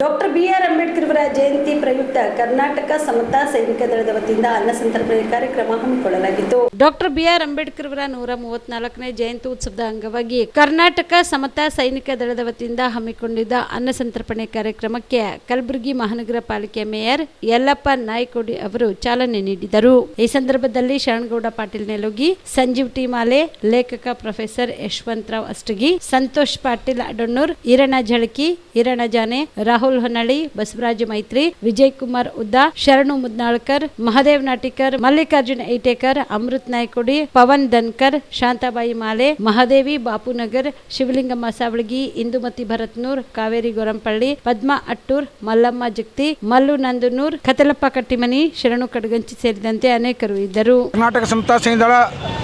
Doctor B R. Ambedkar ಅವರ ಜಯಂತಿ ಪ್ರಯುಕ್ತ ಕರ್ನಾಟಕ ಸಮತಾ ಸೈನಿಕ ದಳದ ವತಿಯಿಂದ ಅನ್ನ ಸಂತರ್ಪಣೆ ಕಾರ್ಯಕ್ರಮ ಹಮ್ಮಿಕೊಳ್ಳಲಾಗಿತ್ತು. Doctor B R. ಅಂಬೇಡ್ಕರ್ ಅವರ 134ನೇ ಜಯಂತಿ ಉತ್ಸವದ ಅಂಗವಾಗಿ ಕರ್ನಾಟಕ ಸಮತಾ ಸೈನಿಕ ದಳದ ವತಿಯಿಂದ ಹಮ್ಮಿಕೊಂಡಿದ್ದ ಅನ್ನ ಸಂತರ್ಪಣೆ ಕಾರ್ಯಕ್ರಮಕ್ಕೆ ಕಲಬುರಗಿ ಮಹಾನಗರ ಪಾಲಿಕೆ ಮೇಯರ್ ಯಲ್ಲಪ್ಪ ನಾಯ್ಕೋಡಿ ಅವರು ಚಾಲನೆ ನೀಡಿದರು. ಈ ಸಂದರ್ಭದಲ್ಲಿ ಶರಣಗೌಡ ಪಾಟೀಲ್ ನೆಲೋಗಿ, ಸಂಜೀವ್ ಟಿ ಮಾಲೆ, ಲೇಖಕ ಪ್ರೊಫೆಸರ್ ಯಶವಂತರಾವ್ ಅಷ್ಟಗಿ, ಸಂತೋಷ್ ಪಾಟೀಲ್ ಅಡಣ್ಣೂರ್, ಈರಣ್ಣ ಝಳಕಿ, ಈರಣ್ಣ ಜಾನೆ, ರಾಹುಲ್ ಹೊನ್ನಳ್ಳಿ, ಬಸವರಾಜ ಮೈತ್ರಿ, ವಿಜಯ್ ಕುಮಾರ್ ಉದ್ದಾ, ಶರಣು ಮುದ್ನಾಳ್ಕರ್, ಮಹದೇವ್ ನಾಟಿಕರ್, ಮಲ್ಲಿಕಾರ್ಜುನ್ ಐಟೇಕರ್, ಅಮೃತ್ ನಾಯ್ಕೋಡಿ, ಪವನ್ ದನ್ಕರ್, ಶಾಂತಾಬಾಯಿ ಮಾಲೆ, ಮಹಾದೇವಿ ಬಾಪುನಗರ್, ಶಿವಲಿಂಗಮ್ಮ ಸಾವಳಗಿ, ಇಂದುಮತಿ ಭರತ್ನೂರ್, ಕಾವೇರಿ ಗೊರಂಪಳ್ಳಿ, ಪದ್ಮಾ ಅಟ್ಟೂರ್, ಮಲ್ಲಮ್ಮ ಜಗತಿ, ಮಲ್ಲು ನಂದನೂರ್, ಕತಲಪ್ಪ ಕಟ್ಟಿಮನಿ, ಶರಣು ಕಡಗಂಚಿ ಸೇರಿದಂತೆ ಅನೇಕರು ಇದ್ದರು. ಕರ್ನಾಟಕ ಸಮತಾ ಸೈನಿಕ ದಳ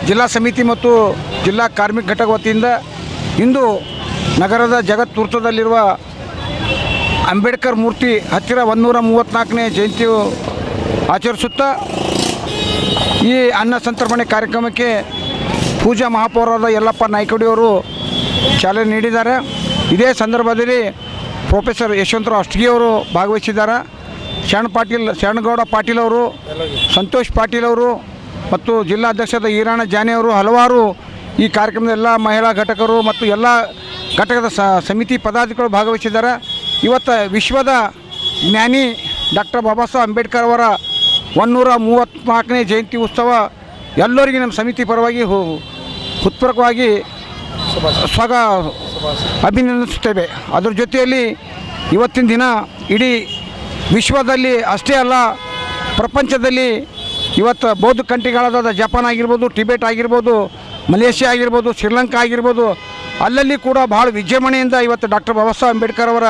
ಜಿಲ್ಲಾ ಸಮಿತಿ ಮತ್ತು ಜಿಲ್ಲಾ ಕಾರ್ಮಿಕ ಘಟಕ ವತಿಯಿಂದ ಇಂದು ನಗರದ ಜಗತ್ ವೃತ್ತದಲ್ಲಿರುವ ಅಂಬೇಡ್ಕರ್ ಮೂರ್ತಿ ಹತ್ತಿರ 134ನೇ ಜಯಂತಿ ಆಚರಿಸುತ್ತಾ ಈ ಅನ್ನ ಸಂತರ್ಪಣೆ ಕಾರ್ಯಕ್ರಮಕ್ಕೆ ಪೂಜಾ ಮಹಾಪೌರರಾದ ಯಲ್ಲಪ್ಪ ನಾಯ್ಕೋಡಿಯವರು ಚಾಲನೆ ನೀಡಿದ್ದಾರೆ. ಇದೇ ಸಂದರ್ಭದಲ್ಲಿ ಪ್ರೊಫೆಸರ್ ಯಶವಂತರಾವ್ ಅಷ್ಟಗಿಯವರು ಭಾಗವಹಿಸಿದ್ದಾರೆ. ಶರಣಗೌಡ ಪಾಟೀಲ್ ಅವರು, ಸಂತೋಷ್ ಪಾಟೀಲ್ ಅವರು ಮತ್ತು ಜಿಲ್ಲಾಧ್ಯಕ್ಷರಾದ ಈರಣ್ಣ ಜಾನೆ ಅವರು ಹಲವಾರು ಈ ಕಾರ್ಯಕ್ರಮದ ಎಲ್ಲ ಮಹಿಳಾ ಘಟಕರು ಮತ್ತು ಎಲ್ಲ ಘಟಕದ ಸಮಿತಿ ಪದಾಧಿಕಾರಿಗಳು ಭಾಗವಹಿಸಿದ್ದಾರೆ. ಇವತ್ತು ವಿಶ್ವದ ಜ್ಞಾನಿ ಡಾಕ್ಟರ್ ಬಾಬಾ ಸಾಹೇಬ್ ಅಂಬೇಡ್ಕರ್ ಅವರ 134ನೇ ಜಯಂತಿ ಉತ್ಸವ ಎಲ್ಲರಿಗೂ ನಮ್ಮ ಸಮಿತಿ ಪರವಾಗಿ ಹೃತ್ಪೂರ್ವಕವಾಗಿ ಅಭಿನಂದಿಸುತ್ತೇವೆ. ಅದರ ಜೊತೆಯಲ್ಲಿ ಇವತ್ತಿನ ದಿನ ಇಡೀ ವಿಶ್ವದಲ್ಲಿ ಅಷ್ಟೇ ಅಲ್ಲ, ಪ್ರಪಂಚದಲ್ಲಿ ಇವತ್ತು ಬೌದ್ಧ ಕಂಟ್ರಿಗಳಾದ ಜಪಾನ್ ಆಗಿರ್ಬೋದು, ಟಿಬೆಟ್ ಆಗಿರ್ಬೋದು, ಮಲೇಷ್ಯಾ ಆಗಿರ್ಬೋದು, ಶ್ರೀಲಂಕಾ ಆಗಿರ್ಬೋದು, ಅಲ್ಲಲ್ಲಿ ಕೂಡ ಭಾಳ ವಿಜೃಂಭಣೆಯಿಂದ ಇವತ್ತು ಡಾಕ್ಟರ್ ಬಾಬಾ ಸಾಹೇಬ್ ಅಂಬೇಡ್ಕರ್ ಅವರ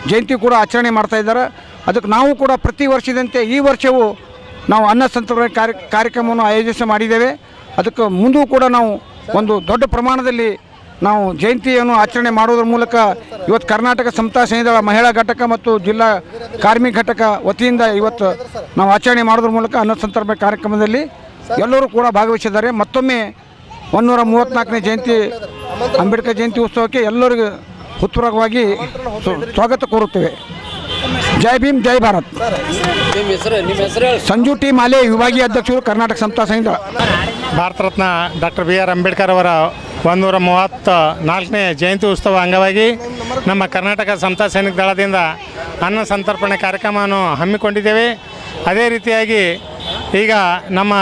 ಜಯಂತಿ ಕೂಡ ಆಚರಣೆ ಮಾಡ್ತಾಯಿದ್ದಾರೆ. ಅದಕ್ಕೆ ನಾವು ಕೂಡ ಪ್ರತಿ ವರ್ಷದಂತೆ ಈ ವರ್ಷವೂ ನಾವು ಅನ್ನ ಸಂತರ್ಪಣೆ ಕಾರ್ಯಕ್ರಮವನ್ನು ಆಯೋಜಿಸಿ ಮಾಡಿದ್ದೇವೆ. ಅದಕ್ಕೆ ಮುಂದೂ ಕೂಡ ನಾವು ಒಂದು ದೊಡ್ಡ ಪ್ರಮಾಣದಲ್ಲಿ ನಾವು ಜಯಂತಿಯನ್ನು ಆಚರಣೆ ಮಾಡೋದ್ರ ಮೂಲಕ ಇವತ್ತು ಕರ್ನಾಟಕ ಸಮತಾ ಸೈನಿಕ ದಳ ಮಹಿಳಾ ಘಟಕ ಮತ್ತು ಜಿಲ್ಲಾ ಕಾರ್ಮಿಕ ಘಟಕ ವತಿಯಿಂದ ಇವತ್ತು ನಾವು ಆಚರಣೆ ಮಾಡೋದ್ರ ಮೂಲಕ ಅನ್ನ ಸಂತರ್ಪಣೆ ಕಾರ್ಯಕ್ರಮದಲ್ಲಿ ಎಲ್ಲರೂ ಕೂಡ ಭಾಗವಹಿಸಿದ್ದಾರೆ. ಮತ್ತೊಮ್ಮೆ 134ನೇ ಜಯಂತಿ ಅಂಬೇಡ್ಕರ್ ಜಯಂತಿ ಉತ್ಸವಕ್ಕೆ ಎಲ್ಲರಿಗೂ ಹೃತ್ಪೂರ್ವಕವಾಗಿ ಸ್ವಾಗತ ಕೋರುತ್ತೇವೆ. ಜೈ ಭೀಮ್, ಜೈ ಭಾರತ್. ಸಂಜು ಟಿ ಮಾಲೆ, ವಿಭಾಗೀಯ ಅಧ್ಯಕ್ಷರು, ಕರ್ನಾಟಕ ಸಮತಾ ಸೈನಿಕ ದಳ. Bharat Ratna doctor B R. ಅಂಬೇಡ್ಕರ್ ಅವರ 134ನೇ ಜಯಂತಿ ಉತ್ಸವ ಅಂಗವಾಗಿ ನಮ್ಮ ಕರ್ನಾಟಕ ಸಮತಾ ಸೈನಿಕ ದಳದಿಂದ ಅನ್ನ ಸಂತರ್ಪಣೆ ಕಾರ್ಯಕ್ರಮವನ್ನು ಹಮ್ಮಿಕೊಂಡಿದ್ದೇವೆ. ಅದೇ ರೀತಿಯಾಗಿ ಈಗ ನಮ್ಮ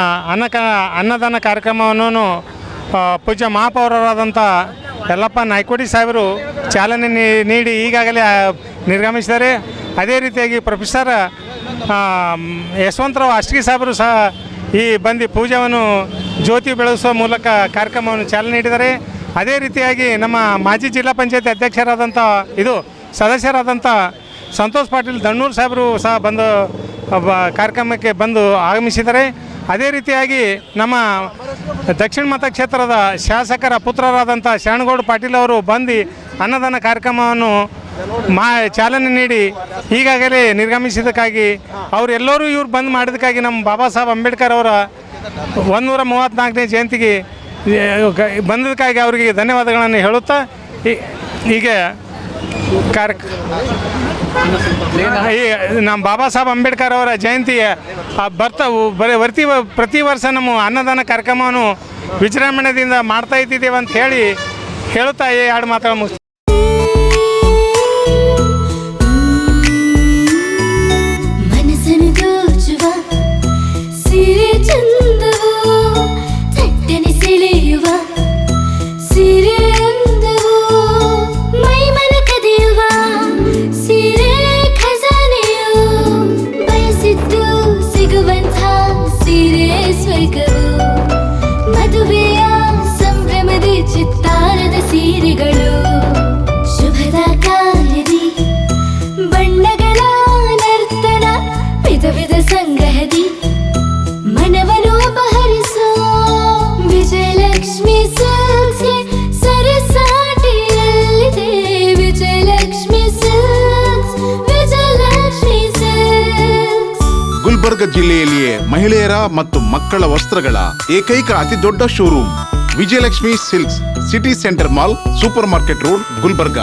ಅನ್ನದಾನ ಕಾರ್ಯಕ್ರಮವನ್ನು ಪೂಜ್ಯ ಮಹಾಪೌರರಾದಂಥ ಯಲ್ಲಪ್ಪ ನಾಯ್ಕೋಡಿ ಸಾಹೇಬರು ಚಾಲನೆ ನೀಡಿ ಈಗಾಗಲೇ ನಿರ್ಗಮಿಸಿದ್ದಾರೆ. ಅದೇ ರೀತಿಯಾಗಿ ಪ್ರೊಫೆಸರ್ ಯಶವಂತರಾವ್ ಅಷ್ಟಗಿ ಸಾಹೇಬರು ಸಹ ಈ ಬಂದು ಪೂಜೆಯನ್ನು ಜ್ಯೋತಿ ಬೆಳೆಸುವ ಮೂಲಕ ಕಾರ್ಯಕ್ರಮವನ್ನು ಚಾಲನೆ ನೀಡಿದ್ದಾರೆ. ಅದೇ ರೀತಿಯಾಗಿ ನಮ್ಮ ಮಾಜಿ ಜಿಲ್ಲಾ ಪಂಚಾಯತ್ ಅಧ್ಯಕ್ಷರಾದಂಥ ಸದಸ್ಯರಾದಂಥ ಸಂತೋಷ್ ಪಾಟೀಲ್ ದಣ್ಣೂರು ಸಾಹೇಬರು ಸಹ ಬಂದು ಕಾರ್ಯಕ್ರಮಕ್ಕೆ ಬಂದು ಆಗಮಿಸಿದ್ದಾರೆ. ಅದೇ ರೀತಿಯಾಗಿ ನಮ್ಮ ದಕ್ಷಿಣ ಮತಕ್ಷೇತ್ರದ ಶಾಸಕರ ಪುತ್ರರಾದಂಥ ಶರಣಗೌಡ ಪಾಟೀಲ್ ಅವರು ಬಂದು ಅನ್ನದಾನ ಕಾರ್ಯಕ್ರಮವನ್ನು ಚಾಲನೆ ನೀಡಿ ಈಗಾಗಲೇ ನಿರ್ಗಮಿಸಿದ್ದಕ್ಕಾಗಿ ಅವರೆಲ್ಲರೂ ಇವ್ರು ಬಂದ್ ಮಾಡಿದ್ದಕ್ಕಾಗಿ ನಮ್ಮ ಬಾಬಾ ಸಾಹೇಬ್ ಅಂಬೇಡ್ಕರ್ ಅವರ 134ನೇ ಜಯಂತಿಗೆ ಬಂದದಕ್ಕಾಗಿ ಅವರಿಗೆ ಧನ್ಯವಾದಗಳನ್ನು ಹೇಳುತ್ತಾ ಈಗ ನಮ್ಮ ಬಾಬಾ ಸಾಹೇಬ್ ಅಂಬೇಡ್ಕರ್ ಅವರ ಜಯಂತಿಯ ಪ್ರತಿ ವರ್ಷ ನಮ್ಮ ಅನ್ನದಾನ ಕಾರ್ಯಕ್ರಮವನ್ನು ವಿಜೃಂಭಣೆಯಿಂದ ಮಾಡ್ತಾ ಇದ್ದಿದ್ದೇವೆ ಅಂತ ಹೇಳುತ್ತಾ ಈ ಎರಡು ಮಾತುಗಳು ಮುಗಿಸ್ತೀವಿ. ಗುಲ್ಬರ್ಗ ಜಿಲ್ಲೆಯಲ್ಲಿಯೇ ಮಹಿಳೆಯರ ಮತ್ತು ಮಕ್ಕಳ ವಸ್ತ್ರಗಳ ಏಕೈಕ ಅತಿ ದೊಡ್ಡ showroom Vijayalakshmi silks, city centre mall, super market road, Gulbarga.